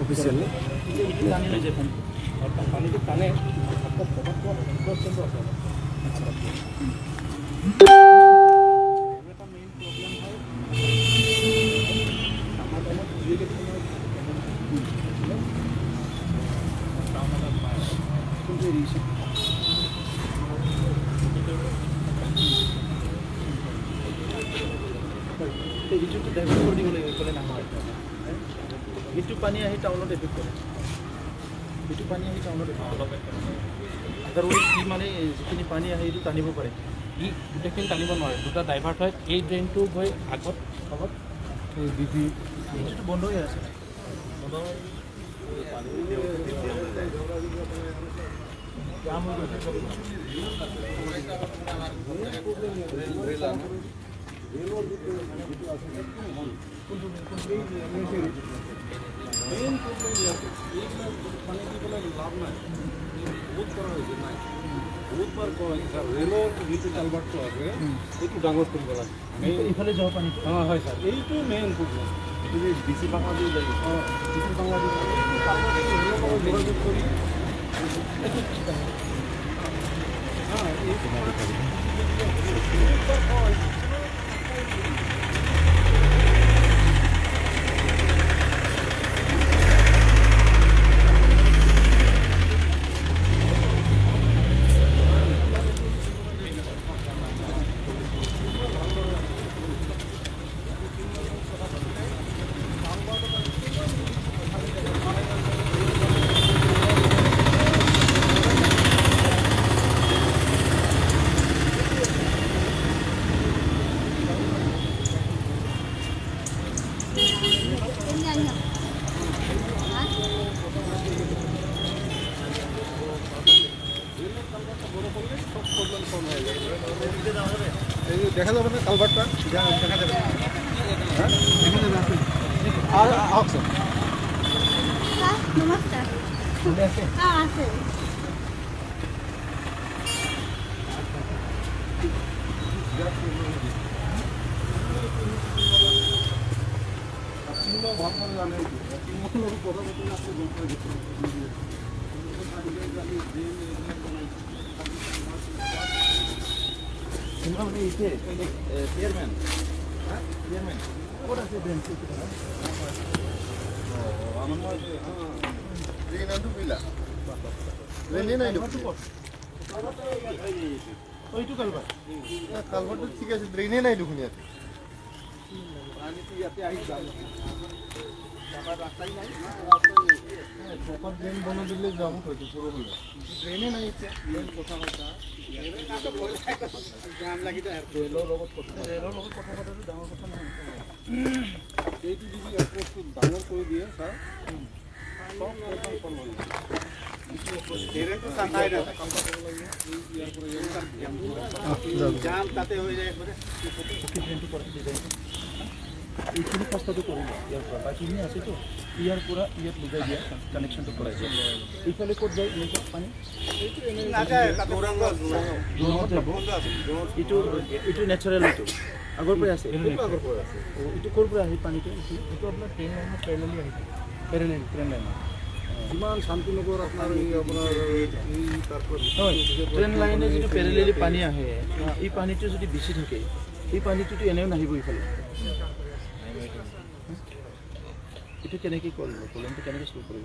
officially পানি তো টানে ইটো ড্ৰাইভাৰ কৰি দিব লাগিব ক'লে নহয় ইটো পানী আহি টাউনত এফেক্ট কৰে ইটো পানী আহি টাউনত আদাৰৱাইজ ই মানে যিখিনি পানী আহে এইটো টানিব পাৰে ই গোটেইখিনি টানিব নোৱাৰে দুটা ড্ৰাইভাৰ হয় এই ড্ৰেইনটো গৈ আগত এইটো বন্ধ হৈ আছে জাম হৈ গৈছে মেইন প্রবলেম ইয়াতে এইবিলাক পানী দি পেলাই লাভ নাই বহুত কৰা হৈছে নাই বহুত বাৰ কয় ৰেলৰ যিটো কালভাৰ্টটো আছে এইটো ডাঙৰ কৰিব লাগে এইফালে যাব পানী হয় ছাৰ এইটো মেইন প্ৰবলেম এইটো যে ডিচি বাংলাদি যায় ডিচি বাংলাদি যোগাযোগ কৰি দেখা যাবে না কালভারটা দেখা যাবে হ্যাঁ দেখা যাবে আর আচ্ছা নমস্কার চলে আসে হ্যাঁ আছে ভাবনা জানে কথা বলতে আসছে মানে ইসে চেয়ারম্যান হ্যাঁ চেয়ারম্যান কোন আছে ব্রেন আমার ট্রেন আনটু পিলা ট্রেনে নাই ওইটু কালভারটা ঠিক আছে ট্রেনে নাই ঢুকুনি আছে পানি তো ইয়াতে আই যাবে যাবার রাস্তাই নাই প্রপার ড্রেন বনে দিলে যাবো হয়তো পুরো হলো ট্রেনে নাই ট্রেন কথা কথা জাম লাগি তো ৰেলৰ লগত কথা পাতাটো ডাঙৰ কথা নহয় এইটো যদি এপ্ৰ'চটো ডাঙৰ কৰি দিয়ে ছাৰ সব একদম কম হৈ যায় ট্ৰেইনটো চান্দাই না কাম কৰিব লাগিব জাম তাতে হৈ যায় একবাৰে ট্ৰেইনটো কৰি ডিজাইন এইখিনি কাষ্টটো কৰিম ইয়াৰ পৰা বাকীখিনি আছেতো ইয়াৰ পৰা ইয়াত লগাই দিয়া কানেকশ্যনটো কৰাই যায় এইফালে ক'ত যায় এনেকৈ পানী এইটো নেচাৰেল এইটো আগৰ পৰাই আছে এইটো ক'ৰ পৰা আহে পানীটো এইটো আপোনাৰ ট্ৰেইন লাইনত পেৰেলেলি আহিছে ট্ৰেইন লাইনত যিমান শান্তিনগৰ আপোনাৰ ট্ৰেইন লাইনে যিটো পেৰেলেলি পানী আহে এই পানীটো যদি বেছি থাকে এই পানীটোতো এনেও নাহিব ইফালে এইটো কেনেকৈ কৰিব প্ৰব্লেমটো কেনেকৈ চল্ভ কৰিব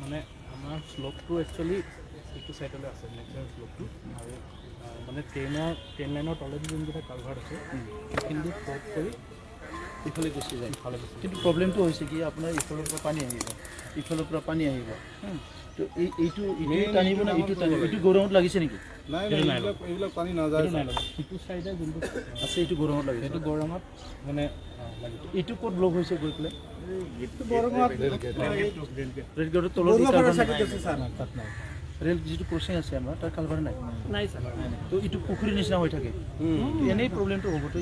মানে আমাৰ শ্লোপটো একচুৱেলি এইটো চাইডলৈ আছে নেচাৰেল শ্লোপটো আৰু মানে ট্ৰেইন লাইনৰ তলেদি যোনকেইটা কালভাৰ্ট আছে সেইখিনি ক্ৰছ কৰি ইফালে গুচি যায় কিন্তু প্ৰব্লেমটো হৈছে কি আপোনাৰ ইফালৰ পৰা পানী আহিব তো এইটো টানিব না এইটো টানিব এইটো গৰমত লাগিছে নেকি নাই এইবিলাক পানী নাযায় এইটো চাইডে যোনটো আছে এইটো গৰমত লাগিছে এইটো গৰমত মানে এইটো ক'ত ব্লক হৈছে গৈ পেলাই এইটো গৰমত ৰেড গেটৰ তলত তাত নাই ৰেল যিটো ক্ৰচিং আছে আমাৰ তাৰ কালভাৰ নাই নাই স্যাৰ তো এইটো পুখুৰীৰ নিচিনা হৈ থাকে এনেই প্ৰব্লেমটো হ'বতো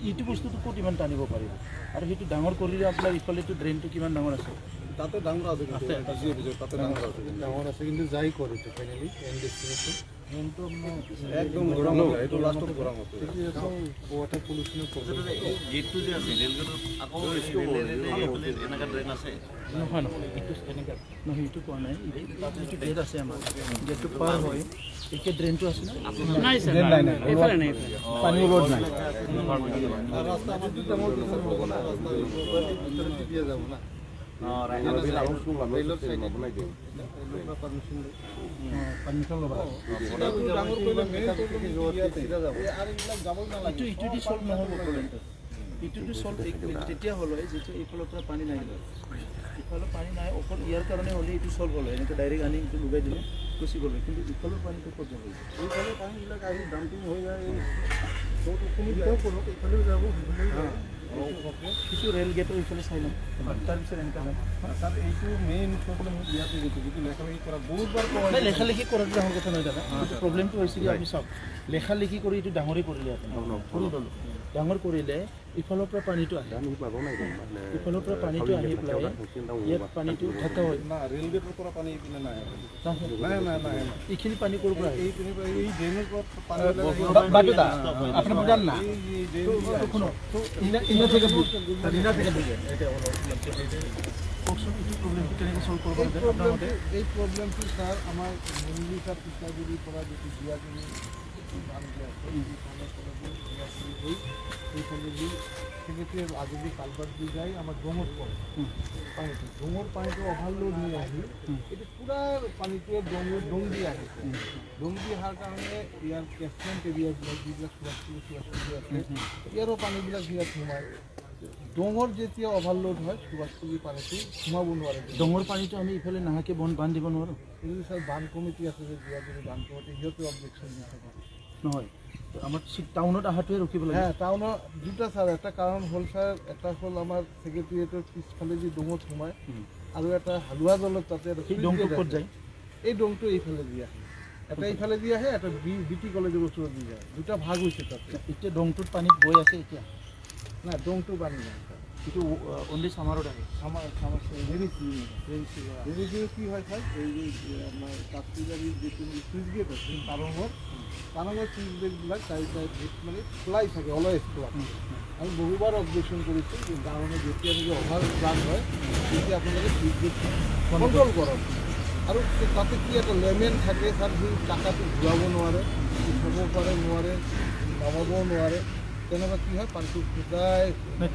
এইটো বস্তুটো ক'ত ইমান টানিব পাৰিব আৰু সেইটো ডাঙৰ কৰিলে আপোনাৰ ইফালেতো ড্ৰেইনটো কিমান ডাঙৰ আছে তাতে ডাঙৰ আছে তাতে ডাঙৰ আছে কিন্তু যাই কৰে তো ফাইনালি এন্ড ডেস্টিনেশন ড্ৰেইনটো একদম গৰম হয় এইটো লাষ্টত গৰম হয় এইটো ওয়াটাৰ পলিউশনেৰ প্ৰবলেম গেটটো যে আছে ৰেলগেটৰ আকৌ ৰেলগেটে এনেকা ড্ৰেইন আছে নহয় নহয় এইটো এনেকুৱা নহয় এইটো কোৱা নাই তাত যিটো গেট আছে আমাৰ গেটটো পাৰ হয় এতিয়া ড্ৰেইনটো আছে না নাই স্যাৰ এফালে নাই পানী ওলোৱা নাই ৰাস্তা আমাদেৰ তেমন কিছু হবে না ৰাস্তা ভিতৰে দিয়ে যাব না ৰেলেৰ সাইডে পাৰমিশন পাৰমিশন ল'ব ডাঙৰ কৰিলে মেইন সিধা যাব আৰু এইবিলাক যাব নালাগে এইটো দি সলভ নহ'ব প্ৰব্লেমটো এইটোতো সলভ তেতিয়া হ'ল হয় যেতিয়া এইফালৰ পৰা পানী নাহিব ইফালৰ পানী নাই অকল ইয়াৰ কাৰণে হ'লে এইটো সলভ হ'ল হয় এনেকৈ ডাইৰেক্ট আনি এইটো লগাই দিলে গুচি গ'ল কিন্তু ইফালৰ পানীটো ক'ত যাব এইফালে পানীবিলাক আহি ডাম্পিং হৈ যায় কোনো বিধাও কৰক এইফালেও যাব কিছু ৰেল গেটৰ ইফালে চাই ল'ম তাৰপিছত এনেকুৱা নাই স্যাৰ এইটো মেইন প্ৰব্লেম ইয়াতে গৈছে যিটো লেখালেখি কৰা বহুতবাৰ নাই লেখালেখি কৰাটো ডাঙৰ কথা নহয় দাদা কিন্তু প্ৰব্লেমটো হৈছে কি আপুনি চাওক লেখালেখি কৰি এইটো ডাঙৰেই কৰিলে আপুনি সৰু ল'লোঁ ডাঙৰ কৰিলে ইফালৰ পৰা পানীটো আহে ইফালৰ পৰা পানীটো আহি পেলাই ইয়াত পানীটো থকা হয় না ৰেল গেটৰ পৰা পানী এইপিনে নাই নাই এইখিনি পানী ক'ৰ পৰা আহে এইপিনে এই ড্ৰেইনৰ পৰা পানী বাটুদা আপোনাৰ বুজান না শুনো ইনা থেকে কওকচোন এইটো প্ৰব্লেমটো কেনেকৈ চল্ভ কৰিব লাগে আপোনাৰ মতে এই প্ৰব্লেমটো স্যাৰ আমাৰ মন্দিৰা পিছাগুৰিৰ পৰা যিটো জিয়াগুৰি সেক্ষেত্রে আজকে কালবার দিয়ে যাই আমার ডোঙর পড়ে পানিতে ডোঙর পানিতে ওভারলোড নিয়ে আসি এটা পুরা পানিতে ডোং দিয়ে আসে ডোং দিয়ে অহাৰ কাৰণে ইয়াৰ কেচমেণ্ট এৰিয়াবিলাক যিবিলাক সুভাষপুলি আছে ইয়াৰো পানীবিলাক ইয়াত সোমায় ডোঙৰ যেতিয়া ওভাৰলোড হয় সুভাষপুলি পানীটো সোমাব নোৱাৰে ডোঙৰ পানীটো আমি ইফালে নাহাকে বান্ধ দিব নোৱাৰোঁ এইটো স্যাৰ বান্ধ কমিটি আছে যে জিয়াগুৰি বান্ধ কমিটি সিহঁতে অবজেকশ্যন দি থাকে নহয় আমাৰ টাউনত অহাটোৱে ৰখিব লাগে হ্যাঁ টাউনৰ দুটা স্যাৰ একটা কাৰণ হল স্যাৰ একটা হল আমাৰ সেক্ৰেটাৰিয়েটেৰ পিছফালে যে ডোঙত সোমায় আৰু এটা হালুৱা জলত তাতে সেই ডোংটো ক'ত যায় এই ডোংটো এইফালে দি আহে এটা এইফালে দি আহে এটা বিটি কলেজৰ ওচৰত দি যায় দুটা ভাগ হৈছে তাতে এতিয়া ডোংটোত পানীত বৈ আছে এতিয়া না ডোংটো বান্ধি যায় এইটো অনলি চামাৰত আহে আমাৰ হেৰি কি হয় স্যাৰ এই যে আমাৰ কাঠপুজাৰী যিটো চুইচ গেট আছে কাৰণৰ চুইচ গেটবিলাক চাৰিটা মানে খোলাই থাকে অলৱেজ খোলা আমি বহুবাৰ অবজেকশ্যন কৰিছোঁ যে গাঁৱত যেতিয়া নেকি অভাৰ ফ্লাড হয় তেতিয়া আপোনালোকে চুইচ গেট কণ্ট্ৰল কৰক আৰু তাতে কি এটা লেমেন থাকে তাত সি টাকাটো ঘূৰাব নোৱাৰে উঠাব পাৰে নোৱাৰে নামাবও নোৱাৰে তেনেকুৱা কি হয় পানীটো ফুটাই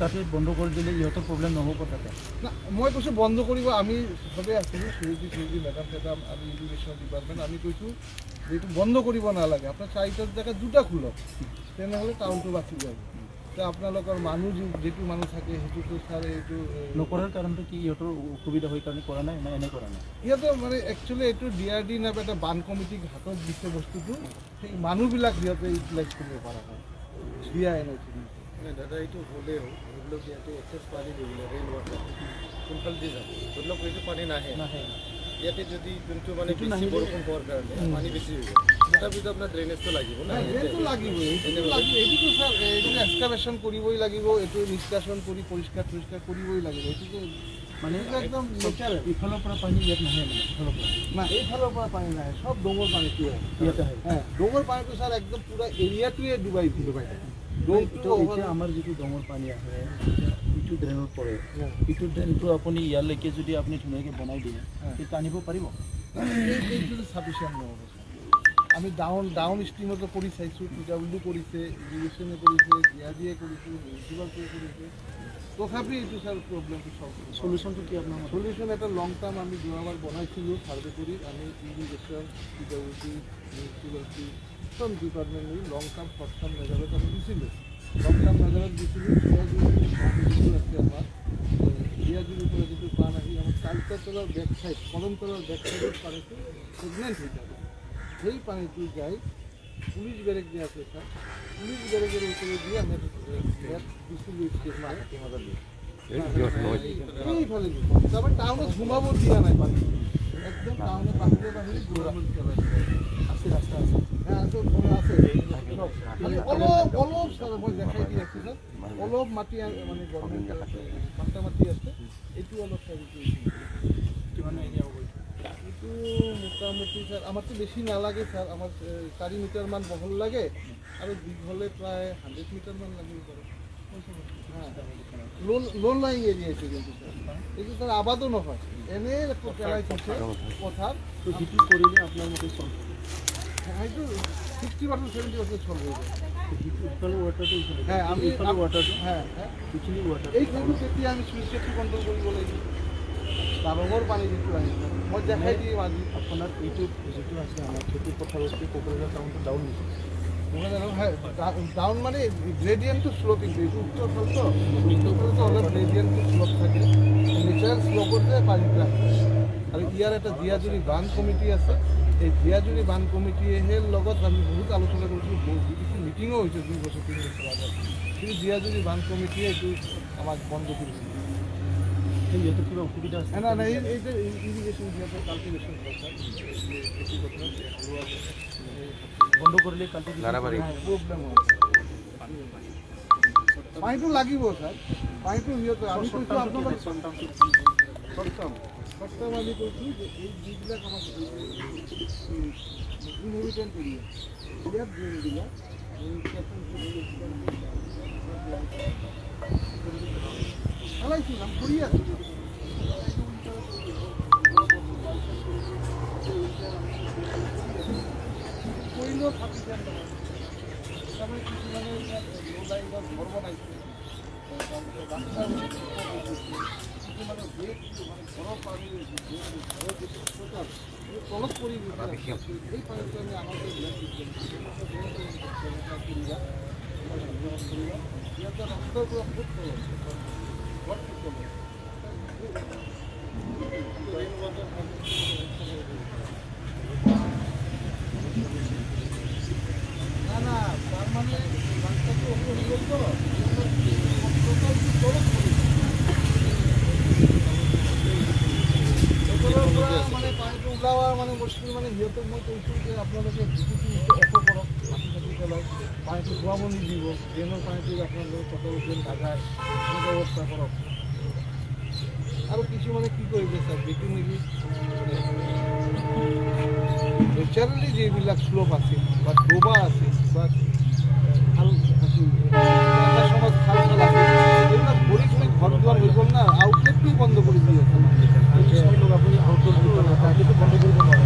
তাতে বন্ধ কৰি দিলে ইহঁতৰ প্ৰব্লেম নহ'ব তাতে না মই কৈছোঁ বন্ধ কৰিব আমি চবেই আছিলোঁ সুৰজি মেডাম আমি ইৰিগেশ্যন ডিপাৰ্টমেণ্ট আমি কৈছোঁ যে এইটো বন্ধ কৰিব নালাগে আপোনাৰ চাৰিটাৰ জেগাত দুটা খোলক তেনেহ'লে টাউনটো বাচি যাব তো আপোনালোকৰ মানুহ যিটো মানুহ থাকে সেইটোতো ছাৰ এইটো নকৰাৰ কাৰণটো কি ইহঁতৰ অসুবিধা হৈ কাৰণে কৰা নাই না এনে কৰা নাই সিহঁতে মানে একচুৱেলি এইটো DRD নাইবা এটা বান কমিটিক হাতত দিছে বস্তুটো সেই মানুহবিলাক সিহঁতে ইউটিলাইজ কৰিব পৰা হয় দিয়া মানে দাদা এইটো হ'লেও ধৰি লওক ইয়াতে এক্সেছ পানী দিবলৈ ৰেইন ৱাটাৰ সোনকালে দি যাব ধৰি লওক এইটো পানী নাহে ইয়াতে যদি যোনটো মানে বেছি বৰষুণ হোৱাৰ কাৰণে পানী বেছি হৈ যায় তথাপিতো আপোনাৰ ড্ৰেইনেজটো লাগিব না ড্ৰেইনটো লাগিবই এইটোতো স্যাৰ এইটো এক্সকাভেশ্যন কৰিবই লাগিব এইটো নিষ্কাশন কৰি পৰিষ্কাৰ কৰিবই লাগিব এইটোতো মানে একদম নেচাৰেল ইফালৰ পৰা পানী ইয়াত নাহে মানে ইফালৰ পৰা না এইফালৰ পৰা পানী নাহে সব ডোঙৰ পানীটো ইয়াতে আহে হ্যাঁ ডোঙৰ পানীটো স্যাৰ একদম পুৰা এৰিয়াটোৱে ডুবাই এতিয়া আমাৰ যিটো ডোঙৰ পানী আহে ইটো ড্ৰেইনত পৰে ইটো ড্ৰেইনটো আপুনি ইয়ালৈকে যদি আপুনি ধুনীয়াকৈ বনাই দিয়ে সেইটো আনিব পাৰিব এইটো চাফিচিয়েণ্ট নহ'ব আমি ডাউন ষ্ট্ৰীমতো কৰি চাইছোঁ PWD কৰিছে ইৰিগেশ্যনে কৰিছে DRDয়ে কৰিছে মিউনিচিপালটোৱে কৰিছে তথাপি এইটো স্যাৰ প্ৰব্লেমটো চল্ভ সলিউশ্যনটো কি আপোনাৰ সলিউশ্যন এটা লং টাৰ্ম আমি যোৱাবাৰ বনাইছিলোঁ ছাৰ্ভে কৰি আমি ইৰিগেশ্যন PWD মিউনিচিপালিটি সব ডিপাৰ্টমেণ্ট মিলি লং টাৰ্ম শ্বৰ্ট টাৰ্ম মেজাৰত আমি দিছিলোঁ লং টাৰ্ম মেজাৰত দিছিলোঁ জিয়াজুৰি আছে আমাৰ জিয়াজুৰিৰ পৰা যিটো পান আহি আমাৰ কালকাতলৰ বেক চাইড কদমতলৰ বেক চাইডত পানীটো প্ৰেগনেণ্ট হৈ থাকে সেই পানীটো যাই পুলিচ বেৰেক যে আছে স্যাৰ পুলিচ বেৰেকেৰ ওপরে দিয়ে আমি দিছিলোঁ এইফালে তারপরে টাউনত সোমাব দিয়া নাই পানী একদম টাউনে বাহিরে ঘোরা আছে রাস্তা আছে হ্যাঁ আছে আছে অলপ স্যার মই দেখাই দি আছো স্যার অলপ মাটি মানে গভর্নমেন্ট পাঁচটা মাটি আছে এইটো অলপ স্যার কিমান এৰিয়া হ'ব এইটো মোটামুটি স্যাৰ আমাৰতো বেছি নালাগে স্যাৰ আমাৰ 4 মিটাৰ মান বহল লাগে আৰু দীঘলে প্ৰায় 100 মিটাৰ মান লাগিব পাৰে লোন লাইন এৰিয়া আছে কিন্তু স্যাৰ এইটো স্যাৰ আবাদও নহয় এনে পেলাই থৈছে পথাৰ তো সেইটো কৰিলে আপোনাৰ মতে চল এইটো 50% 70% চল হৈ যায় ইফালে ৱাটাৰটো হ্যাঁ আমি ইফালে ৱাটাৰটো হ্যাঁ হ্যাঁ সেইখিনি ৱাটাৰ এই কিন্তু তেতিয়া আমি চুইচ গেটটো কণ্ট্ৰল কৰিব লাগিব ডাঙৰ পানী যিটো আহিছে মই দেখাই দিম আজি আপোনাৰ এইটো যিটো আছে আমাৰ খেতি পথাৰতকৈ কোকৰাঝাৰ টাউনটো ডাউন নেকি ডাউন মানে গ্ৰেডিয়েণ্টটো শ্লপিং এইটো উত্তৰ ফালটো অলপ গ্ৰেডিয়েণ্টটো শ্লপ থাকে নেচাৰেল শ্লপতে পানীবিলাক আৰু ইয়াৰ এটা জীয়াজুৰি বান্ধ কমিটি আছে এই জীয়াজুৰি বান্ধ কমিটিয়েহে লগত আমি বহুত আলোচনা কৰিছিলোঁ কিছু মিটিঙো হৈছে 2 বছৰ 3 বছৰ আগত কিন্তু জীয়াজুৰি বান্ধ কমিটিয়ে এইটো আমাক বন্ধ কৰিছিল ইয়াতে কিবা অসুবিধা আছে না না এই যে ইৰিগেশন দিয়াতে কাল্টিভেশন দৰকাৰ খেতি পথাৰ হালুয়া বন্ধ কৰিলে কাল্টিভেশ্যন প্রবলেম হয় পানীটো লাগিব স্যার পানীটো ইহঁতে আমি কৈছোঁ আপোনালোক সপ্তাহ আমি কৈছোঁ যে এই যিবিলাক আমাক ইনহেৰিটেণ্ট এৰিয়া ইয়াত ড্ৰেইনবিলাক চালাইছিলাম ঘুৰি আছি কৰিলেও থাকি যায় তাৰমানে কিছুমানে ইয়াত ঘৰ বনাইছে কিছুমানে ঘৰৰ পানী তলত পৰি এই পানীটো আমি আনতে ইয়াতে ৰাস্তাৰ পৰা বহুত তলত না না তার মানে রাস্তাটা ওপরে হয়ে গেল মানে পানীটো ওলাওয়া মানে মুশকিল মানে সিহঁতক মই কৈছোঁ যে আপোনালোকে যিটো অফ কৰক মাটি চাটি পেলাই পানীটো ধোৱাব নিদিব ড্ৰেইনৰ পানীটো আপোনালোকে কটল ড্ৰেইন নাযায় এনেকুৱা ব্যৱস্থা কৰক আৰু কিছুমানে কি কৰিছে স্যাৰ বেছি নেকি নেচাৰেলি যিবিলাক শ্লোপ আছিল বা ডোবা আছিল বা খাল আছিল এটা সময়ত খাল চাল আছিল এইবিলাক ভৰি খুলি ঘৰ দুৱাৰ হৈ গ'ল না আউটলেটটো বন্ধ কৰি দি আছে আপুনি আউটলেটটো বন্ধ কৰিব নোৱাৰে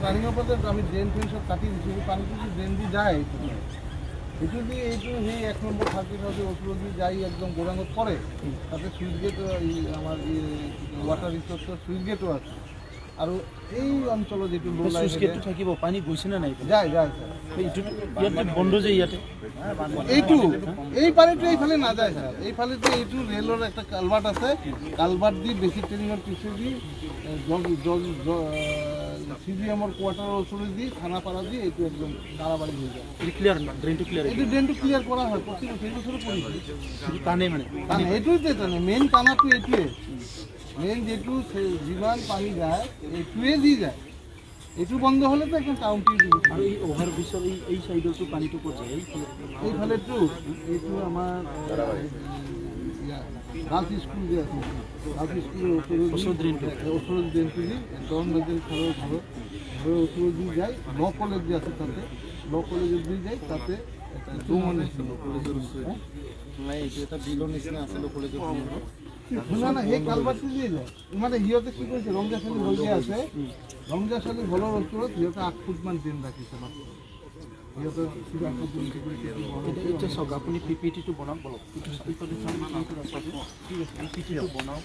টাৰ্ণিঙৰ পৰা আমি ড্ৰেইন ফ্ৰেইন চব কাটি দিছোঁ পানীটো যদি ড্ৰেইন দি যায় এইটো দি এইটো সেই 1 নম্বৰ সাৰ্কিট হাউচৰ ওচৰত দি যাই একদম গোৰাঙত পৰে তাতে চুইচ গেট আমাৰ ৱাটাৰ ৰিচোৰ্চৰ চুইচ গেটো আছে আৰু এই অঞ্চলত যিটো লো চুইচ গেটটো থাকিব পানী গৈছে নে নাই যায় এইটো ইয়াতে বন্ধ যে ইয়াতে এইটো এই পানীটো এইফালে নাযায় ছাৰ এইফালেতো এইটো ৰেলৰ একটা কালভাৰ্ট আছে কালভাৰ্ট দি বেছি ট্ৰেইনিঙৰ পিছেদি CBMৰ কোৱাৰ্টাৰৰ ওচৰেদি থানাপাৰা দি এইটো একদম তাৰাবাৰী হৈ যায় ক্লিয়াৰ ড্ৰেইনটো ক্লিয়াৰ এইটো ড্ৰেইনটো ক্লিয়াৰ কৰা হয় প্ৰতি বছৰে কৰিছে টানে মানে টানে এইটোৱে টানে মেইন টানাটো এইটোৱে মেইন যেটো যিমান পানী যায় এইটোৱে দি যায় এইটো বন্ধ হ'লেতো এখন টাউনটি দিব আৰু এই অভাৰ ব্ৰিজৰ এই চাইডতো পানীটো ক'ত যায় এইফালেতো এইটো আমাৰ গাৰ্লছ স্কুল যে আছে গাৰ্লছ স্কুলৰ ওচৰত ড্ৰেইনটো দি দহ নদীৰ ঘৰৰ ওচৰত দি যায় ল কলেজ যে আছে তাতে ল কলেজত দি যায় তাতে এটা ডোমৰ নিচিনা কলেজৰ ওচৰত এইটো এটা বিলৰ নিচিনা আছে ল কলেজৰ শুনা না সেই কালভাৰটো দিয়ে যায় মানে সিহঁতে কি কৰিছে ৰংজাচালি হল যে আছে ৰংজাচালি হলৰ ওচৰত সিহঁতে 8 ফুটমান ড্ৰেইন ৰাখিছে মাত্ৰ সিহঁতে কিবা এটা চাওক আপুনি পিপিটিটো বনাওক বলক পিপিটিটো বনাওক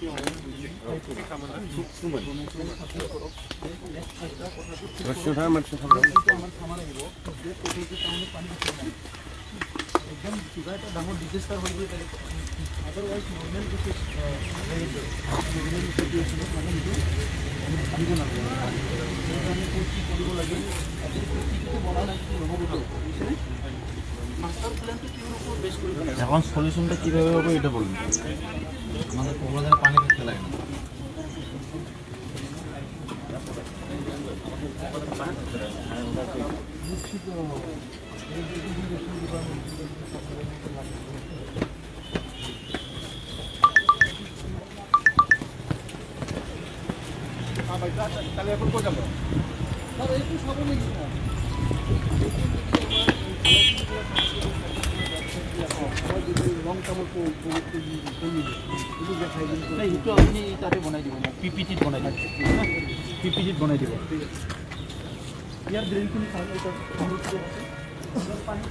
একদম কিবা এটা ডাঙৰ ডিজাষ্টাৰ হৈ গৈ পাৰে আদাৰৱাইজ নৰ্মেল কিছু ভাবিব নালাগে সেইকাৰণে কি কৰিব লাগে বনা নাই নহ'বতো বুজিছেনে মাষ্টাৰ প্লেনটো কিহৰ ওপৰত বেছ কৰিব লাগে এখন সলিউশনটা কিভাবে হবে এটা বলুন আমাদের প্রবলেম পানি থাকতে লাগে না তাহলে এখন কোথাও যাবো স্যার একটু সব নাকি লং টার্মের দেখাই দিন সেইটো আপুনি তাতে বনাই দিব পিপিটিত বনাই দিব পিপিটিত বনাই দিব ইয়াৰ ড্ৰেইনখিনি পানী